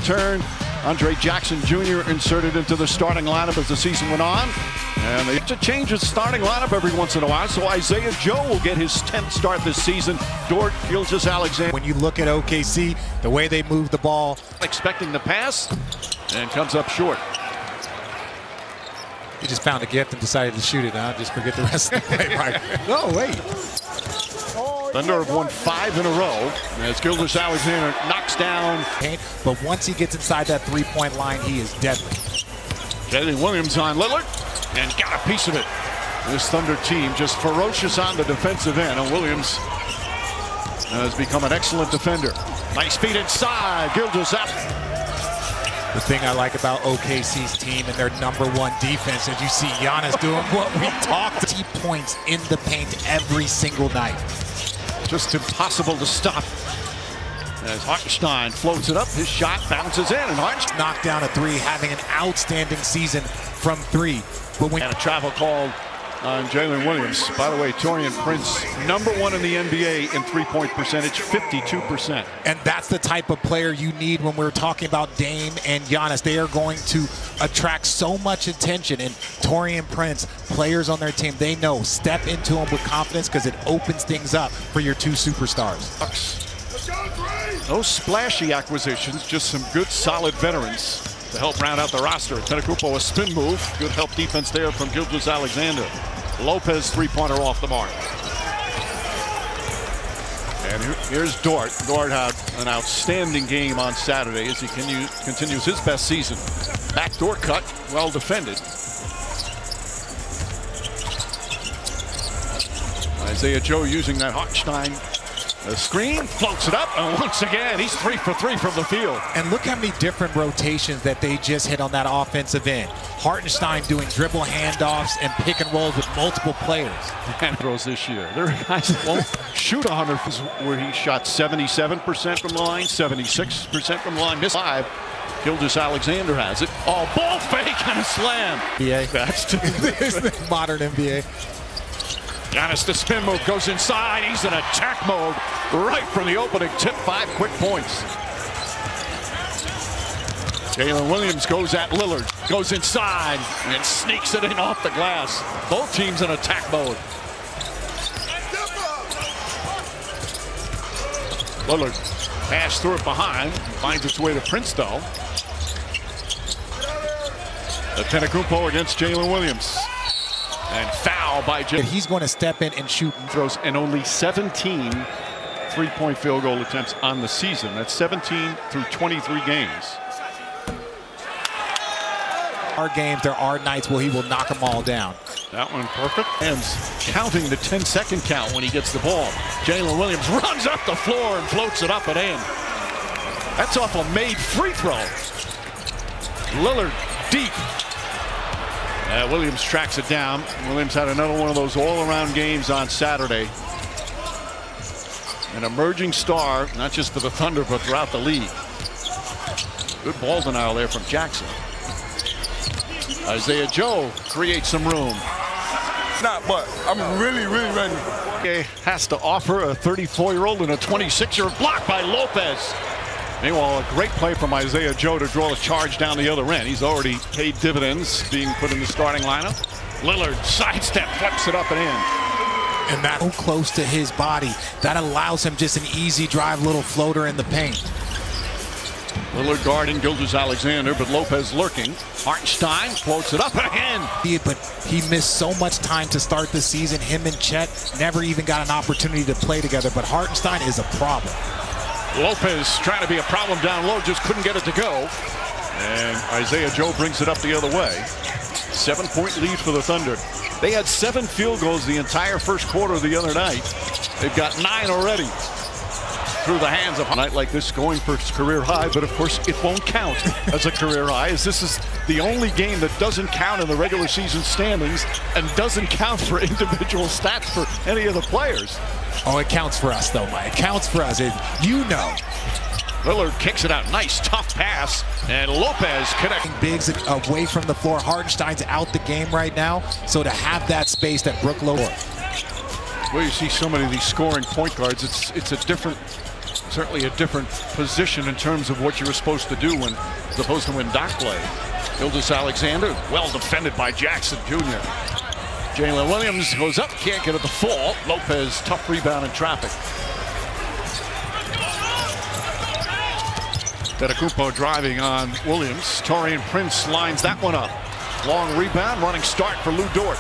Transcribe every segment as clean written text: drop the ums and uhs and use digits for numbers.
return. Andre Jackson Jr. inserted into the starting lineup as the season went on. And they have to change his starting lineup every once in a while, so Isaiah Joe will get his 10th start this season. Dort, Gilgeous-Alexander. When you look at OKC, the way they move the ball. Expecting the pass, and comes up short. He just found a gift and decided to shoot it, huh? Just forget the rest of the play. Right. No, wait. Thunder have won 5 in a row as Gilgeous-Alexander knocks down. But once he gets inside that three-point line, he is deadly. Jalen Williams on Lillard, and got a piece of it. This Thunder team just ferocious on the defensive end, and Williams has become an excellent defender. Nice feed inside, Gilgeous-Alexander. The thing I like about OKC's team and their #1 defense is you see Giannis doing what we talked. 20 points in the paint every single night. Just impossible to stop. As Hartenstein floats it up, his shot bounces in, and Hartenstein knocked down a three, having an outstanding season from 3. But when and a travel called on Jalen Williams. By the way, Taurean Prince, #1 in the NBA in three-point percentage, 52%. And that's the type of player you need when we're talking about Dame and Giannis. They are going to attract so much attention. And Taurean Prince, players on their team, they know, step into them with confidence because it opens things up for your 2 superstars. No splashy acquisitions, just some good, solid veterans to help round out the roster. Antetokounmpo, a spin move. Good help defense there from Gilgeous-Alexander. Lopez three-pointer off the mark. And here's Dort. Dort had an outstanding game on Saturday as he continues his best season. Backdoor cut, well defended. Isaiah Joe using that Hartenstein screen, floats it up, and once again, he's 3 for 3 from the field. And look how many different rotations that they just hit on that offensive end. Hartenstein doing dribble handoffs and pick and rolls with multiple players. And throws this year. There are guys that won't shoot 100, where he shot 77% from the line, 76% from the line, missed 5. Gilgeous-Alexander has it. Oh, ball fake and a slam. NBA. That's the modern NBA. Giannis, the spin move, goes inside. He's in attack mode right from the opening tip. 5 quick points. Jalen Williams goes at Lillard, goes inside, and sneaks it in off the glass. Both teams in attack mode. Lillard passed through it behind, finds its way to Prince though. Antetokounmpo against Jalen Williams. And foul by Jalen. He's going to step in and shoot. Throws and only 17 three-point field goal attempts on the season. That's 17 through 23 games. Our games, there are nights where he will knock them all down. That one perfect. Ends counting the 10-second count when he gets the ball. Jalen Williams runs up the floor and floats it up and in. That's off a made free throw. Lillard deep. Williams tracks it down. Williams had another one of those all-around games on Saturday. An emerging star, not just for the Thunder, but throughout the league. Good ball denial there from Jackson. Isaiah Joe creates some room. Not, but I'm really ready. He has to offer a 34-year-old and a 26-year-old block by Lopez. Meanwhile, a great play from Isaiah Joe to draw the charge down the other end. He's already paid dividends being put in the starting lineup. Lillard sidestep, flips it up and in. And that so close to his body, that allows him just an easy drive, little floater in the paint. Lillard guarding Gilgeous-Alexander, but Lopez lurking. Hartenstein floats it up and in. But he missed so much time to start the season. Him and Chet never even got an opportunity to play together, but Hartenstein is a problem. Lopez trying to be a problem down low, just couldn't get it to go. And Isaiah Joe brings it up the other way. 7-point lead for the Thunder. They had 7 field goals the entire first quarter the other night. They've got 9 already through the hands of a night like this, going for its career high, but of course it won't count as a career high, as this is the only game that doesn't count in the regular season standings and doesn't count for individual stats for any of the players. Oh, it counts for us though, Mike. It counts for us. You know. Lillard kicks it out. Nice, tough pass. And Lopez connecting. Bigs away from the floor. Hartenstein's out the game right now. So to have that space that Brook Lopez. Well, you see so many of these scoring point guards. It's a different Certainly a different position in terms of what you were supposed to do when, as opposed to when Doc played. Gilgeous-Alexander, well defended by Jackson Jr. Jalen Williams goes up, can't get at the fall. Lopez, tough rebound in traffic. Antetokounmpo driving on Williams. Taurean Prince lines that one up. Long rebound, running start for Lou Dort.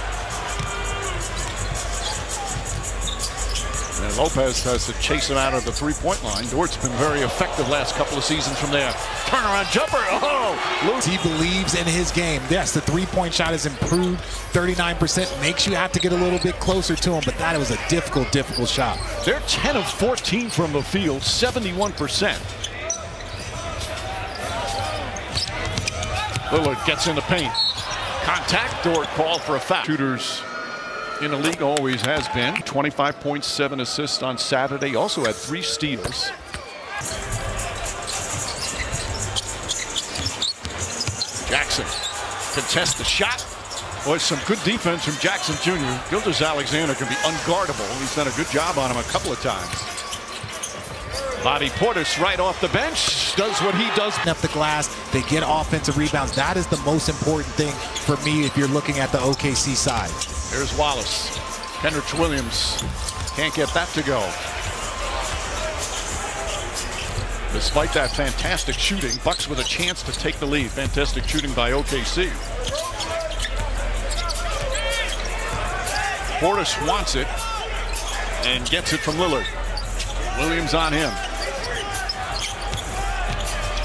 And Lopez has to chase him out of the three-point line. Dort's been very effective last couple of seasons from there. Turnaround jumper. Oh, Lou. He believes in his game. Yes, the three-point shot has improved 39%. Makes you have to get a little bit closer to him, but that was a difficult shot. They're 10 of 14 from the field, 71%. Lillard gets in the paint. Contact. Dort called for a foul. Shooters in the league, always has been. 25.7 assists on Saturday. Also had 3 steals. Jackson contests the shot. Boy, some good defense from Jackson Jr. Gilgeous-Alexander can be unguardable. He's done a good job on him a couple of times. Bobby Portis right off the bench does what he does. Up the glass, they get offensive rebounds. That is the most important thing for me if you're looking at the OKC side. There's Wallace. Kendrick Williams can't get that to go. Despite that fantastic shooting, Bucks with a chance to take the lead. Fantastic shooting by OKC. Portis wants it and gets it from Lillard. Williams on him.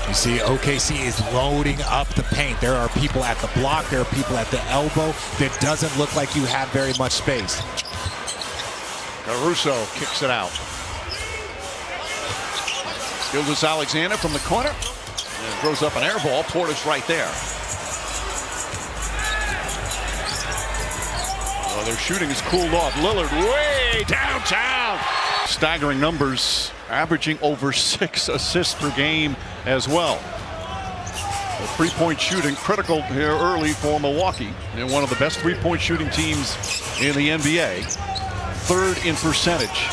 You see, OKC is loading up the paint. There are people at the block. There are people at the elbow. It doesn't look like you have very much space. Caruso kicks it out. Gilgeous-Alexander from the corner. And throws up an air ball. Portis right there. Well, their shooting is cooled off. Lillard way downtown. Staggering numbers, averaging over 6 assists per game as well. The three-point shooting critical here early for Milwaukee. They're one of the best three-point shooting teams in the NBA. 3rd in percentage.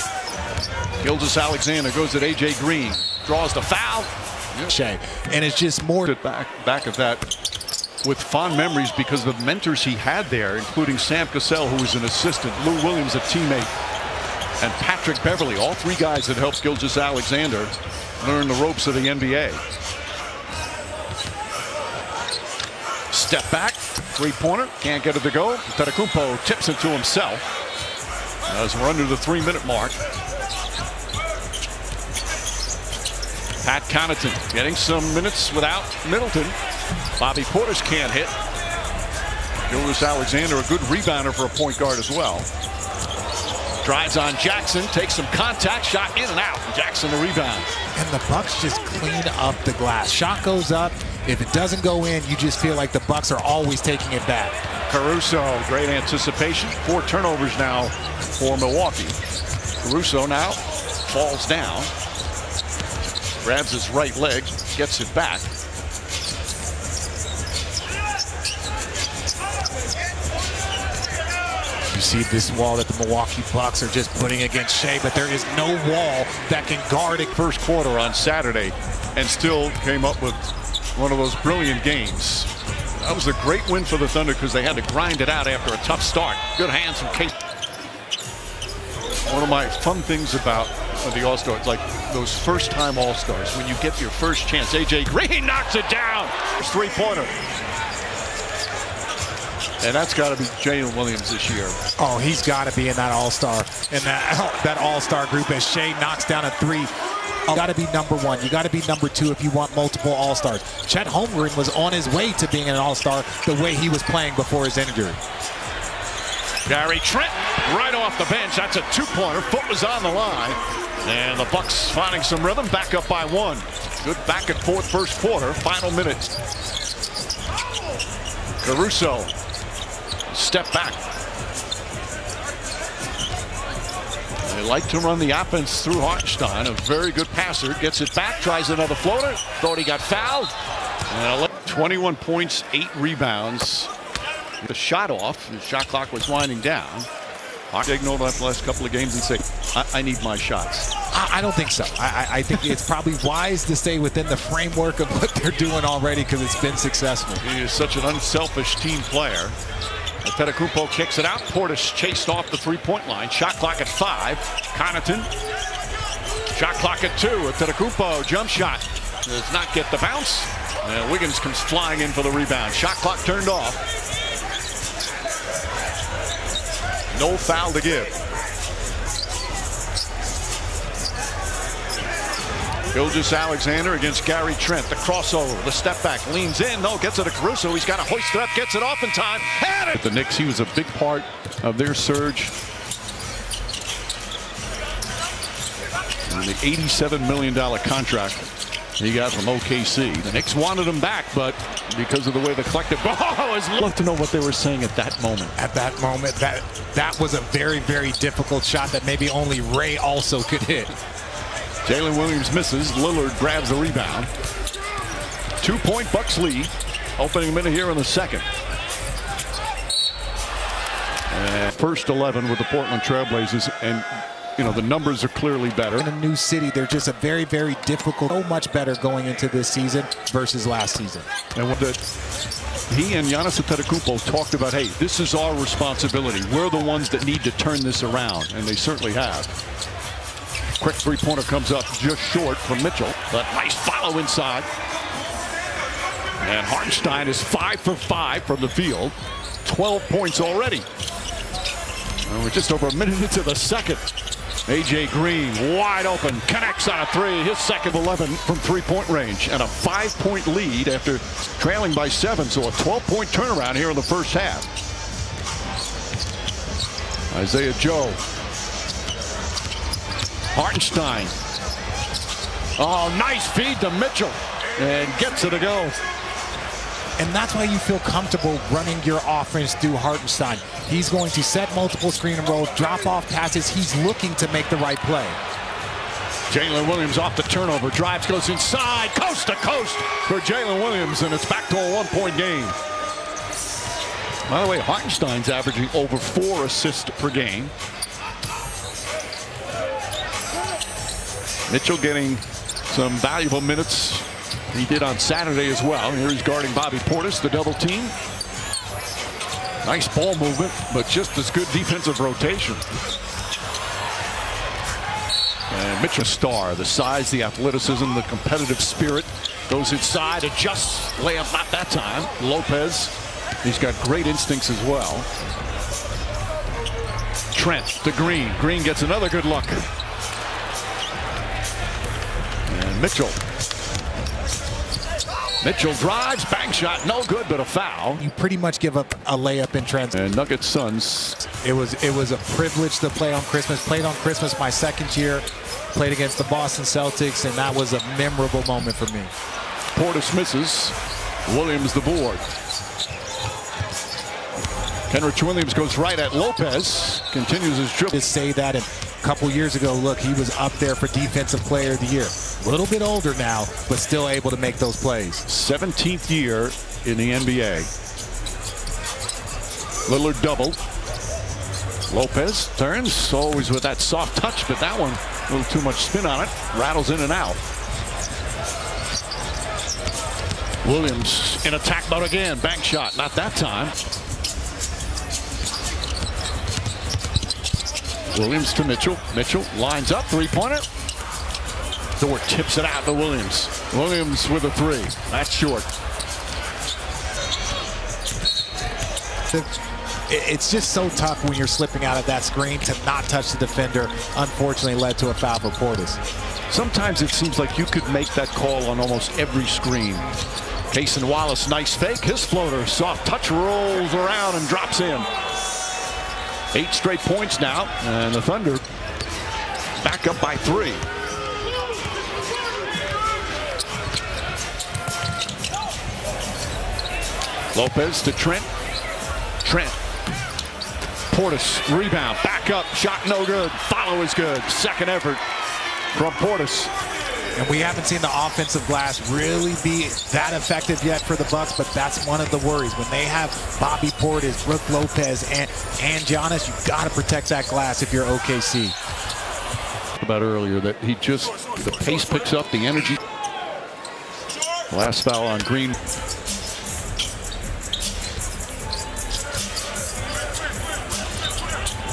Gilgeous-Alexander goes at A.J. Green. Draws the foul. Shea. And it's just more back of that with fond memories because of the mentors he had there, including Sam Cassell, who was an assistant, Lou Williams, a teammate, and Patrick Beverly, all 3 guys that helped Gilgeous-Alexander learn the ropes of the NBA. Step back, three-pointer, can't get it to go. Antetokounmpo tips it to himself as we're under the 3-minute mark. Pat Connaughton getting some minutes without Middleton. Bobby Portis can't hit. Gilgeous-Alexander, a good rebounder for a point guard as well. Drives on Jackson, takes some contact, shot in and out. Jackson the rebound. And the Bucks just clean up the glass. Shot goes up. If it doesn't go in, you just feel like the Bucks are always taking it back. Caruso, great anticipation. 4 turnovers now for Milwaukee. Caruso now falls down. Grabs his right leg, gets it back. You see this wall that the Milwaukee Bucks are just putting against Shea, but there is no wall that can guard it. First quarter on Saturday and still came up with one of those brilliant games. That was a great win for the Thunder because they had to grind it out after a tough start. Good hands from Case. One of my fun things about the All-Stars, like those first-time All-Stars, when you get your first chance. A.J. Green knocks it down. Three-pointer. And that's got to be Jalen Williams this year. Oh, he's got to be in that All-Star, in that All-Star group as Shea knocks down a 3. You got to be number 1. You got to be number 2 if you want multiple All-Stars. Chet Holmgren was on his way to being an All-Star the way he was playing before his injury. Gary Trent right off the bench. That's a 2-pointer. Foot was on the line. And the Bucks finding some rhythm. Back up by 1. Good back and forth first quarter. Final minute. Caruso. Step back. They like to run the offense through Hartenstein. A very good passer. Gets it back. Tries another floater. Thought he got fouled. And 21 points, 8 rebounds. The shot off. The shot clock was winding down. Signaled after the last couple of games and say, I need my shots. I don't think so. I think it's probably wise to stay within the framework of what they're doing already because it's been successful. He is such an unselfish team player. Antetokounmpo kicks it out. Portis chased off the three-point line. Shot clock at 5. Connaughton. Shot clock at 2. Antetokounmpo jump shot does not get the bounce. And Wiggins comes flying in for the rebound. Shot clock turned off. No foul to give. Gilgeous-Alexander against Gary Trent. The crossover, the step back, leans in. No, gets it to Caruso. He's got to hoist it up, gets it off in time. And it. The Knicks, he was a big part of their surge. And the $87 million contract he got from OKC. The Knicks wanted him back, but because of the way the collective ball is, love to know what they were saying at that moment. At that moment, that was a very, very difficult shot that maybe only Ray also could hit. Jalen Williams misses. Lillard grabs the rebound. 2-point Bucks lead. Opening minute here in the second. And first 11 with the Portland Trailblazers, and you know the numbers are clearly better. In a new city, they're just a very, very difficult, so much better going into this season versus last season. And what he and Giannis Antetokounmpo talked about, hey, this is our responsibility. We're the ones that need to turn this around, and they certainly have. Quick three-pointer comes up just short from Mitchell. But nice follow inside. And Hartenstein is 5 for 5 from the field. 12 points already. And we're just over a minute into the second. A.J. Green wide open, connects on a 3. His second 11 from three-point range. And a 5-point lead after trailing by 7. So a 12-point turnaround here in the first half. Isaiah Joe. Hartenstein. Oh, nice feed to Mitchell. And gets it to go. And that's why you feel comfortable running your offense through Hartenstein. He's going to set multiple screen and roll, drop off passes. He's looking to make the right play. Jalen Williams off the turnover. Drives, goes inside. Coast to coast for Jalen Williams. And it's back to a 1-point game. By the way, Hartenstein's averaging over 4 assists per game. Mitchell getting some valuable minutes. He did on Saturday as well. Here he's guarding Bobby Portis, the double team. Nice ball movement, but just as good defensive rotation. And Mitchell star, the size, the athleticism, the competitive spirit. Goes inside, adjusts, layup not that time. Lopez, he's got great instincts as well. Trent to Green. Green gets another good look. And Mitchell. Mitchell drives, bank shot, no good, but a foul. You pretty much give up a layup in transition. And Nuggets Suns. It was a privilege to play on Christmas. Played on Christmas my second year. Played against the Boston Celtics, and that was a memorable moment for me. Portis misses. Williams the board. Kenrich Williams goes right at Lopez. Continues his dribble. To say that, and a couple years ago, look, he was up there for Defensive Player of the Year. A little bit older now, but still able to make those plays. 17th year in the NBA. Lillard doubled. Lopez turns, always with that soft touch, but that one, a little too much spin on it. Rattles in and out. Williams in attack mode again. Bank shot, not that time. Williams to Mitchell. Mitchell lines up, three-pointer. Dort tips it out to Williams. Williams with a 3. That's short. It's just so tough when you're slipping out of that screen to not touch the defender. Unfortunately, led to a foul for Portis. Sometimes it seems like you could make that call on almost every screen. Cason Wallace, nice fake. His floater, soft touch, rolls around and drops in. 8 straight points now, and the Thunder back up by 3. Lopez to Trent. Trent. Portis, rebound, back up, shot no good, follow is good. Second effort from Portis. And we haven't seen the offensive glass really be that effective yet for the Bucks, but that's one of the worries. When they have Bobby Portis, Brook Lopez, and Giannis, you've got to protect that glass if you're OKC. About earlier that the pace picks up, the energy. Last foul on Green.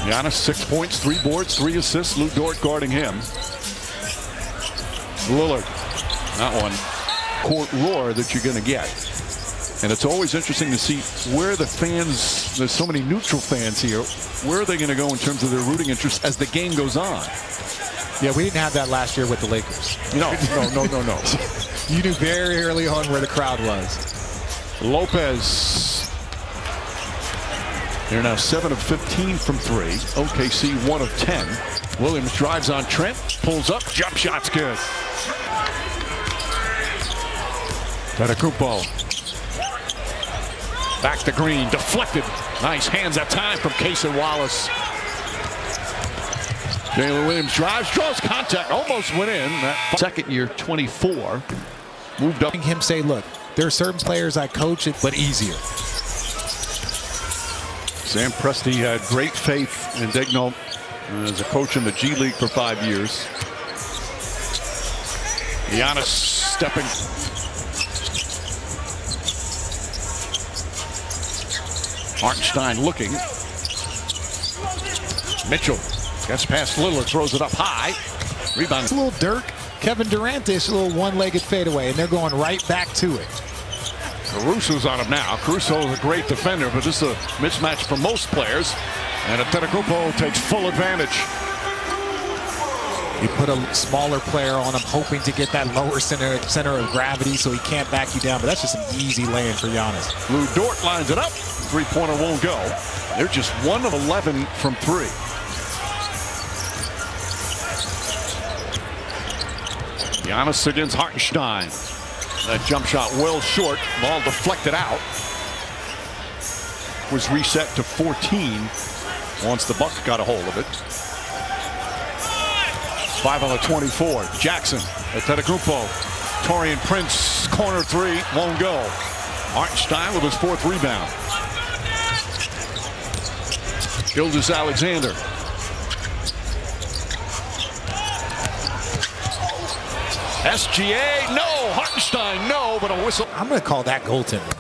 Giannis 6 points, 3 boards, 3 assists. Lou Dort guarding him. Lillard, that one. Court roar that you're going to get. And it's always interesting to see where the fans, there's so many neutral fans here, where are they going to go in terms of their rooting interest as the game goes on? Yeah, we didn't have that last year with the Lakers. No. You knew very early on where the crowd was. Lopez. They're now 7 of 15 from 3. OKC 1 of 10. Williams drives on Trent, pulls up, jump shot's good. Antetokounmpo. Back to Green, deflected. Nice hands that time from Cason Wallace. Jalen Williams drives, draws contact, almost went in. That second year, 24. Moved up. Him say, look, there are certain players I coach it, but easier. Sam Presti had great faith in Daigneault as a coach in the G League for 5 years. Giannis stepping. Hartenstein looking. Mitchell gets past Lillard, throws it up high. Rebound. It's a little Dirk, Kevin Durant-ish, a little one-legged fadeaway, and they're going right back to it. Caruso's on him now. Caruso is a great defender, but this is a mismatch for most players. And Antetokounmpo takes full advantage. You put a smaller player on him, hoping to get that lower center of gravity so he can't back you down. But that's just an easy lane for Giannis. Lou Dort lines it up. Three-pointer won't go. They're just 1 of 11 from 3. Giannis against Hartenstein. That jump shot well short. Ball deflected out. Was reset to 14 once the Bucks got a hold of it. 5 on the 24. Jackson. Antetokounmpo. Taurean Prince. Corner 3. Won't go. Hartenstein with his 4th rebound. Gilgeous-Alexander. SGA, no. Hartenstein, no, but a whistle. I'm going to call that goaltending.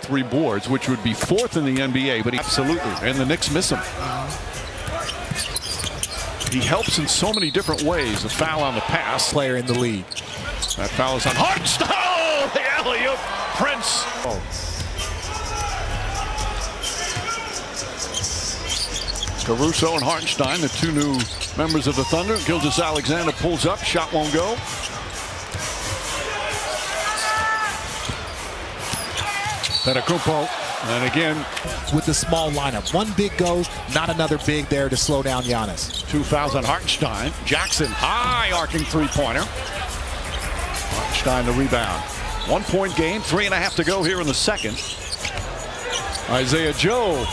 3 boards, which would be 4th in the NBA, but absolutely. And the Knicks miss him. He helps in so many different ways. A foul on the pass. Player in the league. That foul is on Hartenstein. Oh, the alley-oop. Prince. Oh. Caruso and Hartenstein, the 2 new members of the Thunder. Gilgeous-Alexander pulls up. Shot won't go. Antetokounmpo, and again with the small lineup, 1 big goes, not another big there to slow down Giannis. 2 fouls on Hartenstein. Jackson, high arcing 3-pointer. Hartenstein the rebound. 1-point game, 3.5 to go here in the second. Isaiah Joe.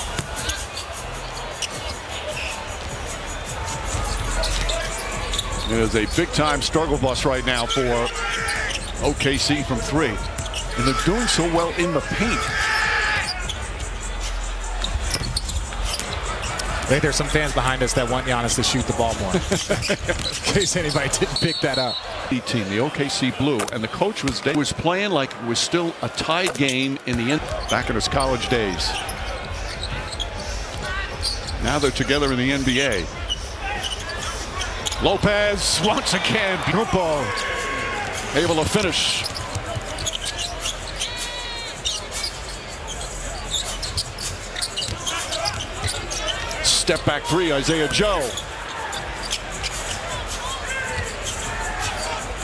It is a big-time struggle bus right now for OKC from 3. And they're doing so well in the paint. I think there's some fans behind us that want Giannis to shoot the ball more. In case anybody didn't pick that up. Team, the OKC Blue, and the coach was playing like it was still a tied game in the end back in his college days. Now they're together in the NBA. Lopez once again. Grupo able to finish. Step back 3, Isaiah Joe.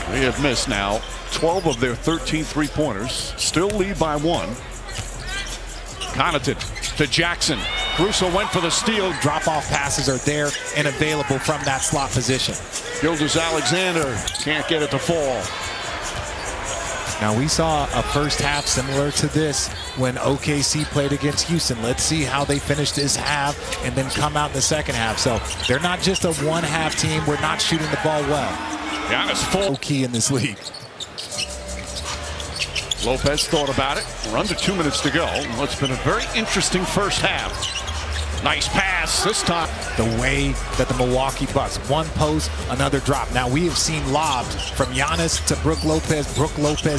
They have missed now 12 of their 13 3-pointers. Still lead by 1. Connaughton to Jackson. Caruso went for the steal. Drop-off passes are there and available from that slot position. Gilgeous-Alexander can't get it to fall. Now we saw a first half similar to this when OKC played against Houston. Let's see how they finish this half and then come out in the second half. So they're not just a one-half team. We're not shooting the ball well. Giannis full key in this league. Lopez thought about it. We're under 2 minutes to go. Well, it's been a very interesting first half. Nice pass this time. The way that the Milwaukee Bucks, one post, another drop. Now we have seen lobs from Giannis to Brook Lopez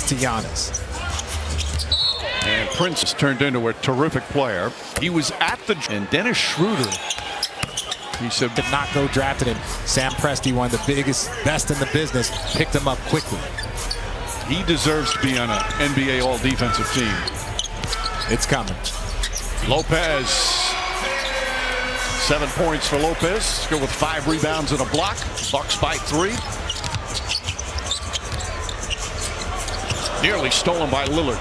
to Giannis. And Prince has turned into a terrific player. He was at the... And Dennis Schroeder, he said, did not go drafted him. Sam Presti, one of the biggest, best in the business, picked him up quickly. he deserves to be on an NBA all-defensive team. It's coming. Lopez. 7 points for Lopez. Go with 5 rebounds and a block. Bucks by 3. Nearly stolen by Lillard.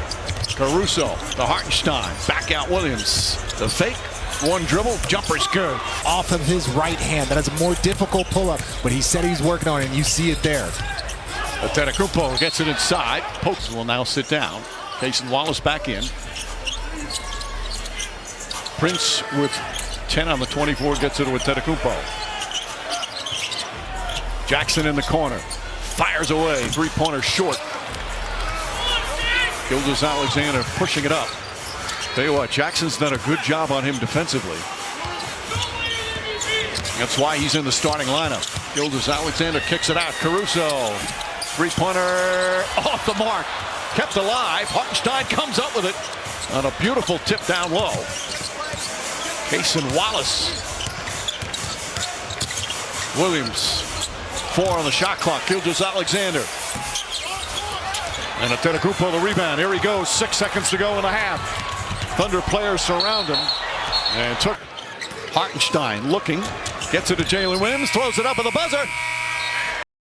Caruso, the Hartenstein, back out Williams. The fake, one dribble, jumper's good. Off of his right hand. That is a more difficult pull-up, but he said he's working on it, and you see it there. Antetokounmpo gets it inside. Pokes will now sit down. Cason Wallace back in. Prince with 10 on the 24 gets it to Antetokounmpo. Jackson in the corner. Fires away. Three-pointer short. Gilgeous-Alexander pushing it up. Tell you what, Jackson's done a good job on him defensively. That's why he's in the starting lineup. Gilgeous-Alexander kicks it out. Caruso. Three-pointer off the mark. Kept alive. Hartenstein comes up with it on a beautiful tip down low. Cason Wallace. Williams. 4 on the shot clock. Gilgeous-Alexander. And Antetokounmpo the rebound. Here he goes. 6 seconds to go in the half. Thunder players surround him. And took Hartenstein looking. Gets it to Jalen Williams. Throws it up with the buzzer.